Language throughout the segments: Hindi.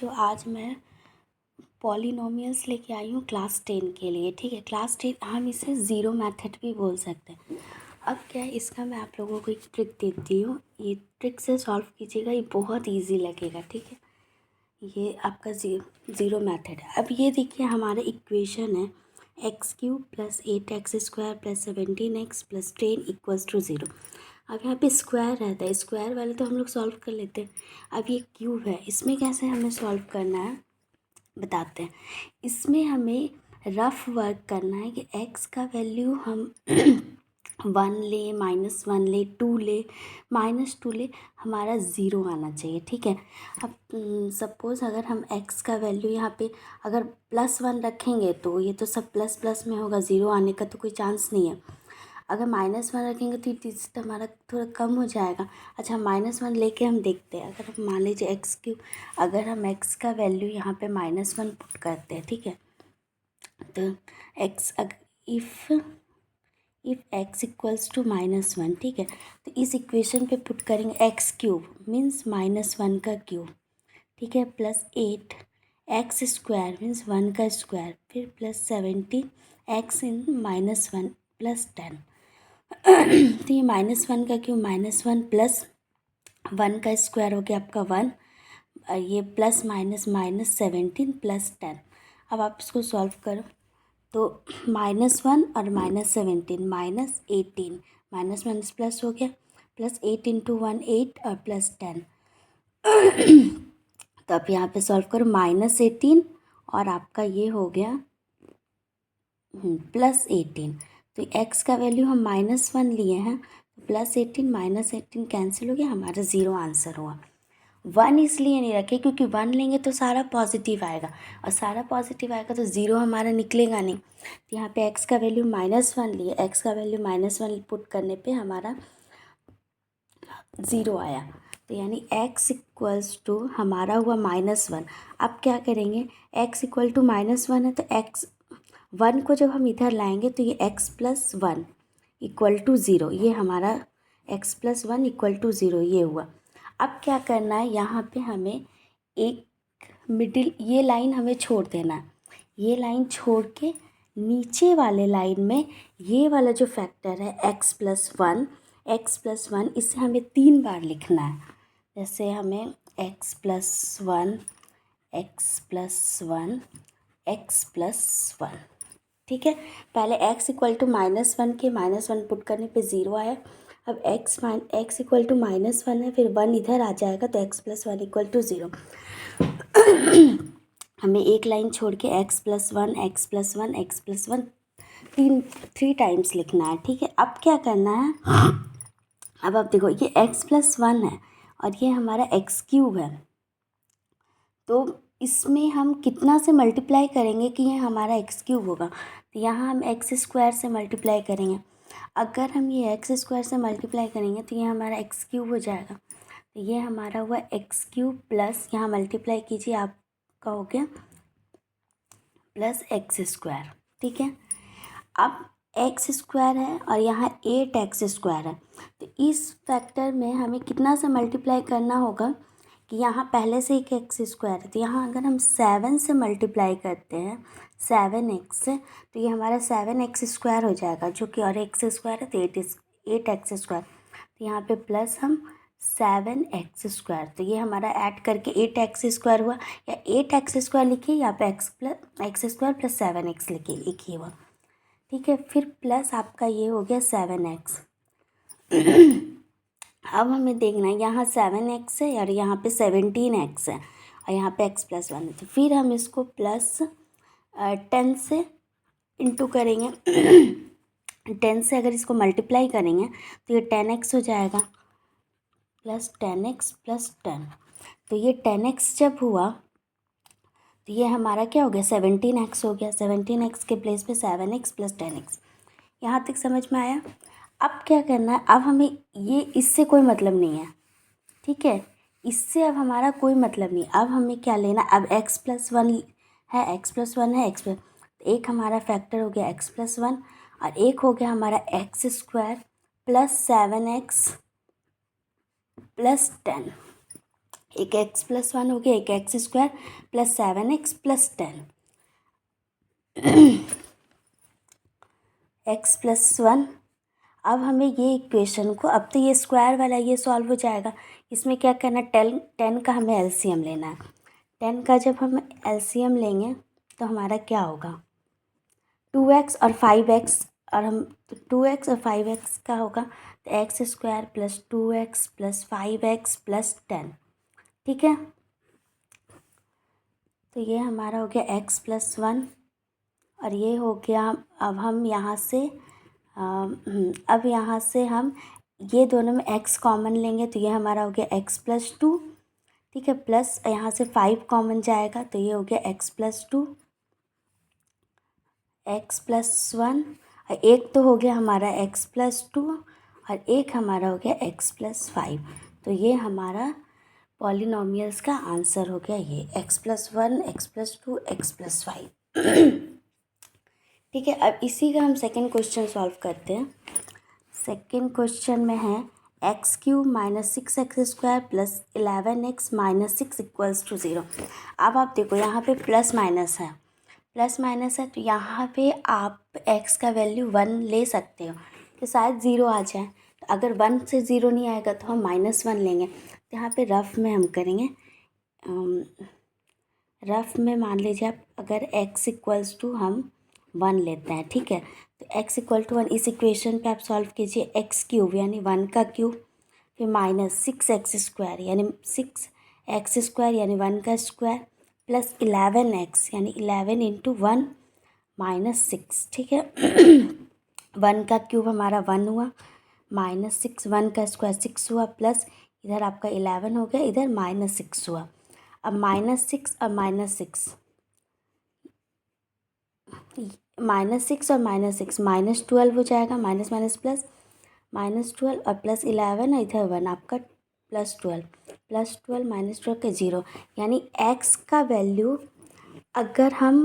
बच्चों, आज मैं पॉलिनोमियल्स लेके आई हूँ क्लास 10 के लिए। ठीक है, क्लास 10 हम इसे ज़ीरो मेथड भी बोल सकते हैं। अब क्या है, इसका मैं आप लोगों को एक ट्रिक देती हूँ, ये ट्रिक से सॉल्व कीजिएगा, ये बहुत इजी लगेगा। ठीक है, ये आपका ज़ीरो मेथड है। अब ये देखिए, हमारा इक्वेशन है x³ + 8x² + 17x + 10 = 0। अब यहाँ पे स्क्वायर रहता है, स्क्वायर वाले तो हम लोग सॉल्व कर लेते हैं। अब ये क्यूब है, इसमें कैसे हमें सॉल्व करना है बताते हैं। इसमें हमें रफ वर्क करना है कि x का वैल्यू हम 1 ले, -1 ले, 2 ले, -2 ले, हमारा ज़ीरो आना चाहिए। ठीक है, अब सपोज़ अगर हम x का वैल्यू यहाँ पे अगर +1 रखेंगे तो ये तो सब प्लस प्लस में होगा, ज़ीरो आने का तो कोई चांस नहीं है। अगर -1 रखेंगे तो डिजिट हमारा थोड़ा कम हो जाएगा। अच्छा, -1 लेके हम देखते हैं। अगर हम मान लीजिए x³ अगर हम x का वैल्यू यहाँ पे -1 पुट करते हैं, ठीक है, तो इफ़ x = -1, ठीक है, तो इस इक्वेशन पे पुट करेंगे x³ मीन्स -1 का क्यूब, ठीक है, +8 x² मीन्स 1 का स्क्वायर, फिर +17 x इन -1 + 10। तो ये -1 का क्यूब -1 + 1 का स्क्वायर हो गया आपका 1, ये प्लस माइनस -17 + 10। अब आप इसको सॉल्व करो तो -1 और -17 -18, माइनस माइनस प्लस हो गया, +8 × 1 8 और +10। तो अब यहाँ पे सॉल्व करो -18 और आपका ये हो गया +18। तो x का वैल्यू हम -1 लिए हैं, तो +18 -18 कैंसिल हो गया, हमारा ज़ीरो आंसर हुआ। 1 इसलिए नहीं रखे क्योंकि 1 लेंगे तो सारा पॉजिटिव आएगा, और सारा पॉजिटिव आएगा तो ज़ीरो हमारा निकलेगा नहीं। तो यहाँ पे x का वैल्यू -1 लिए, x का वैल्यू -1 पुट करने पे हमारा ज़ीरो आया। तो यानी x = हमारा हुआ -1। अब क्या करेंगे, x = -1 है तो x 1 को जब हम इधर लाएंगे तो ये x + 1 = 0, ये हमारा x + 1 = 0 ये हुआ। अब क्या करना है, यहाँ पे हमें एक मिडिल ये लाइन हमें छोड़ देना है, ये लाइन छोड़ के नीचे वाले लाइन में ये वाला जो फैक्टर है x + 1 इसे हमें 3 बार लिखना है। जैसे हमें x + 1 x + 1 x + 1, ठीक है। पहले x = -1 के -1 पुट करने पे ज़ीरो आया। अब x = -1 है, फिर 1 इधर आ जाएगा तो x + 1 = 0। हमें एक लाइन छोड़ के x + 1 x + 1 x + 1 3 टाइम्स लिखना है। ठीक है, अब क्या करना है, अब आप देखो ये x + 1 है और ये हमारा x³ है, तो इसमें हम कितना से मल्टीप्लाई करेंगे कि ये हमारा x³ होगा। तो यहाँ हम x² से मल्टीप्लाई करेंगे। अगर हम ये x² से मल्टीप्लाई करेंगे तो ये हमारा x³ हो जाएगा। तो ये हमारा हुआ x³ प्लस यहाँ मल्टीप्लाई कीजिए, आपका हो गया +x²। ठीक है, अब x² है और यहाँ 8x² है, तो इस फैक्टर में हमें कितना से मल्टीप्लाई करना होगा कि यहाँ पहले से एक x² है, तो यहाँ अगर हम 7 से मल्टीप्लाई करते हैं 7x से, तो ये हमारा 7x² हो जाएगा, जो कि और x² है तो 8x²। तो यहाँ पे प्लस हम 7x², तो ये हमारा ऐड करके 8x² हुआ, या 8x² लिखिए, यहाँ पे x² + 7x लिखिए हुआ। ठीक है, फिर प्लस आपका ये हो गया 7x। अब हमें देखना है, यहाँ 7x है और यहाँ पे 17x है और यहाँ पे x + 1 है, तो फिर हम इसको +10 से इंटू करेंगे। 10 से अगर इसको मल्टीप्लाई करेंगे तो ये 10x हो जाएगा, +10x + 10। तो ये 10x जब हुआ तो ये हमारा क्या हो गया, 17x हो गया। 17x के प्लेस पे 7x + 10x। यहाँ तक समझ में आया। अब क्या करना है, अब हमें ये इससे कोई मतलब नहीं है, ठीक है, इससे अब हमारा कोई मतलब नहीं। अब हमें क्या लेना, अब x + 1 है, x + 1 है, एक हमारा फैक्टर हो गया x + 1 और एक हो गया हमारा x² + 7x + 10। एक एक्स प्लस वन हो गया, एक x square plus 7x plus 10 x plus one. अब हमें ये इक्वेशन को, अब तो ये स्क्वायर वाला ये सॉल्व हो जाएगा। इसमें क्या करना, 10 का हमें एलसीएम लेना है। 10 का जब हम एलसीएम लेंगे तो हमारा क्या होगा, 2x और 5x, और हम 2x और 5x का होगा तो x square plus 2x plus 5x plus 10। ठीक है, तो ये हमारा हो गया x प्लस वन, और ये हो गया। अब हम यहाँ से अब यहाँ से हम ये दोनों में x कॉमन लेंगे तो ये हमारा हो गया x प्लस टू। ठीक है, प्लस यहाँ से 5 कॉमन जाएगा तो ये हो गया x plus two, x plus one, और एक तो हो गया हमारा x प्लस टू और एक हमारा हो गया x प्लस फाइव। तो ये हमारा पॉलिनोमियल्स का आंसर हो गया, ये x plus one, x plus two, x plus five. ठीक है, अब इसी का हम सेकेंड क्वेश्चन सॉल्व करते हैं। सेकेंड क्वेश्चन में है x cube minus 6x square plus 11x minus 6 equals to 0। अब आप देखो यहाँ पे प्लस माइनस है, प्लस माइनस है, तो यहाँ पे आप x का वैल्यू 1 ले सकते हो कि शायद 0 आ जाए। तो अगर 1 से 0 नहीं आएगा तो हम -1 लेंगे। तो यहाँ पे रफ में हम करेंगे, रफ में मान लीजिए आप अगर x इक्वल्स टू हम 1 लेते हैं। ठीक है, तो x इक्वल टू 1 इस इक्वेशन पे आप सॉल्व कीजिए, एक्स क्यूब यानी 1 का क्यूब, फिर माइनस 6x स्क्वायर यानी 6x स्क्वायर यानी 1 का स्क्वायर प्लस 11x यानी 11 इंटू 1 माइनस 6। ठीक है, 1 का क्यूब हमारा 1 हुआ, माइनस 6, 1 का स्क्वायर 6 हुआ, प्लस इधर आपका 11 हो गया, इधर -6 हुआ। अब -6 और -6, -6 और -6 -12 हो जाएगा, माइनस माइनस प्लस, -12 और प्लस 11 और इधर 1 आपका +12, +12 -12 के 0, यानी x का वैल्यू अगर हम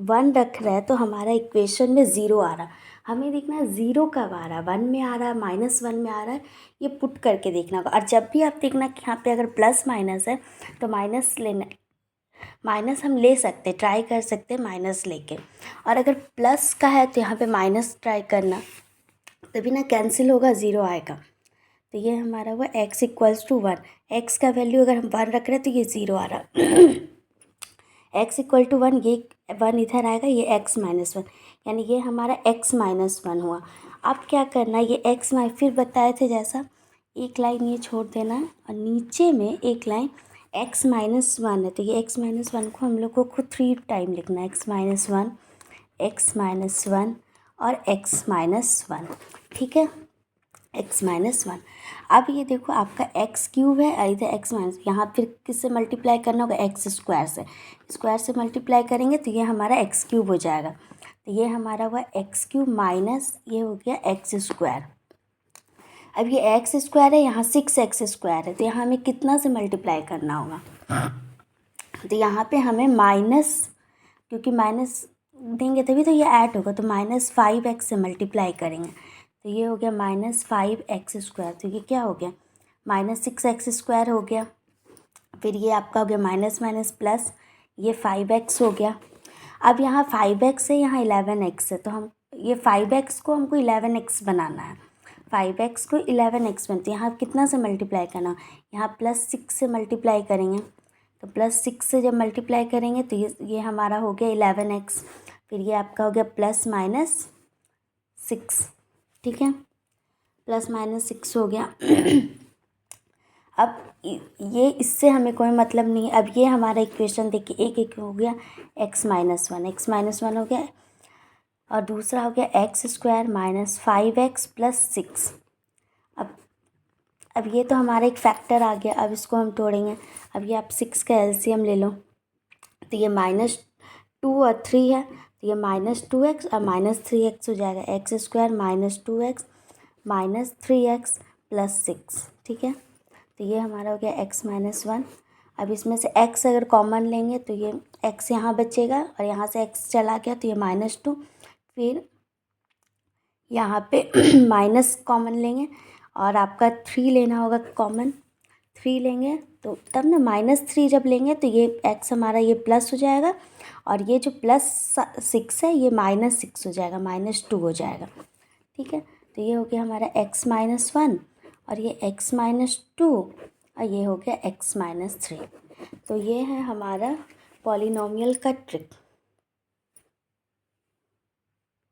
1 रख रहे हैं तो हमारा इक्वेशन में 0 आ रहा। हमें देखना है 0 कब आ रहा है, 1 में आ रहा है, -1 में आ रहा है, ये पुट करके देखना होगा। और जब भी आप देखना कि यहाँ पे अगर प्लस माइनस है तो माइनस लेना, माइनस हम ले सकते, ट्राई कर सकते हैं माइनस लेके। और अगर प्लस का है तो यहाँ पे माइनस ट्राई करना, तभी ना कैंसिल होगा, 0 आएगा। तो ये हमारा हुआ x इक्वल्स टू 1। एक्स का वैल्यू अगर हम 1 रख रहे हैं तो ये 0 आ रहा। x इक्वल टू 1, ये 1 इधर आएगा, ये x माइनस 1, यानी ये हमारा x माइनस 1 हुआ। अब क्या करना है, ये x फिर बताए थे जैसा, एक लाइन ये छोड़ देना है और नीचे में एक लाइन x माइनस 1 है, तो ये x माइनस 1 को हम लोग को खुद 3 टाइम लिखना है, x माइनस 1, x माइनस 1 और x माइनस 1। ठीक है, x माइनस 1। अब ये देखो आपका x क्यूब है और इधर x माइनस, यहाँ फिर किससे मल्टीप्लाई करना होगा, x स्क्वायर से, स्क्वायर से मल्टीप्लाई करेंगे तो ये हमारा x क्यूब हो जाएगा। तो ये हमारा हुआ x क्यूब माइनस ये हो गया x स्क्वायर। अब ये x स्क्वायर है, यहाँ 6x स्क्वायर है, तो यहाँ हमें कितना से मल्टीप्लाई करना होगा, तो यहाँ पे हमें माइनस, क्योंकि माइनस देंगे तभी तो ये ऐड होगा, तो -5x से मल्टीप्लाई करेंगे तो ये हो गया -5x स्क्वायर। तो ये क्या हो गया, -6x स्क्वायर हो गया, फिर ये आपका हो गया माइनस माइनस प्लस, ये 5x हो गया। अब यहाँ 5x है, यहाँ 11x है, तो हम ये 5x को हमको 11x बनाना है, 5x को 11x बनती है। यहाँ कितना से मल्टीप्लाई करना, यहाँ +6 से मल्टीप्लाई करेंगे, तो +6 से जब मल्टीप्लाई करेंगे तो ये हमारा हो गया 11x, फिर ये आपका हो गया प्लस माइनस 6। ठीक है, प्लस माइनस 6 हो गया। अब ये इससे हमें कोई मतलब नहीं है। अब ये हमारा इक्वेशन देखिए, एक हो गया x माइनस 1 हो गया, और दूसरा हो गया x square minus 5x plus 6। अब ये तो हमारा एक फैक्टर आ गया, अब इसको हम तोड़ेंगे। अब ये आप 6 का एलसीएम ले लो, तो ये -2 और 3 है, तो ये -2x और -3x हो जाएगा, x square -2x minus 3x plus 6। ठीक है, तो ये हमारा हो गया x माइनस 1। अब इसमें से x अगर कॉमन लेंगे तो ये x यहाँ बचेगा, और यहाँ से x चला गया तो ये -2, फिर यहाँ पे माइनस कॉमन लेंगे और आपका 3 लेना होगा कॉमन, 3 लेंगे तो तब ना -3 जब लेंगे तो ये x हमारा ये प्लस हो जाएगा, और ये जो +6 है ये -6 हो जाएगा, -2 हो जाएगा। ठीक है, तो ये हो गया हमारा x-1 और ये x-2 और ये हो गया x-3। तो ये है हमारा पॉलिनॉमियल का ट्रिक।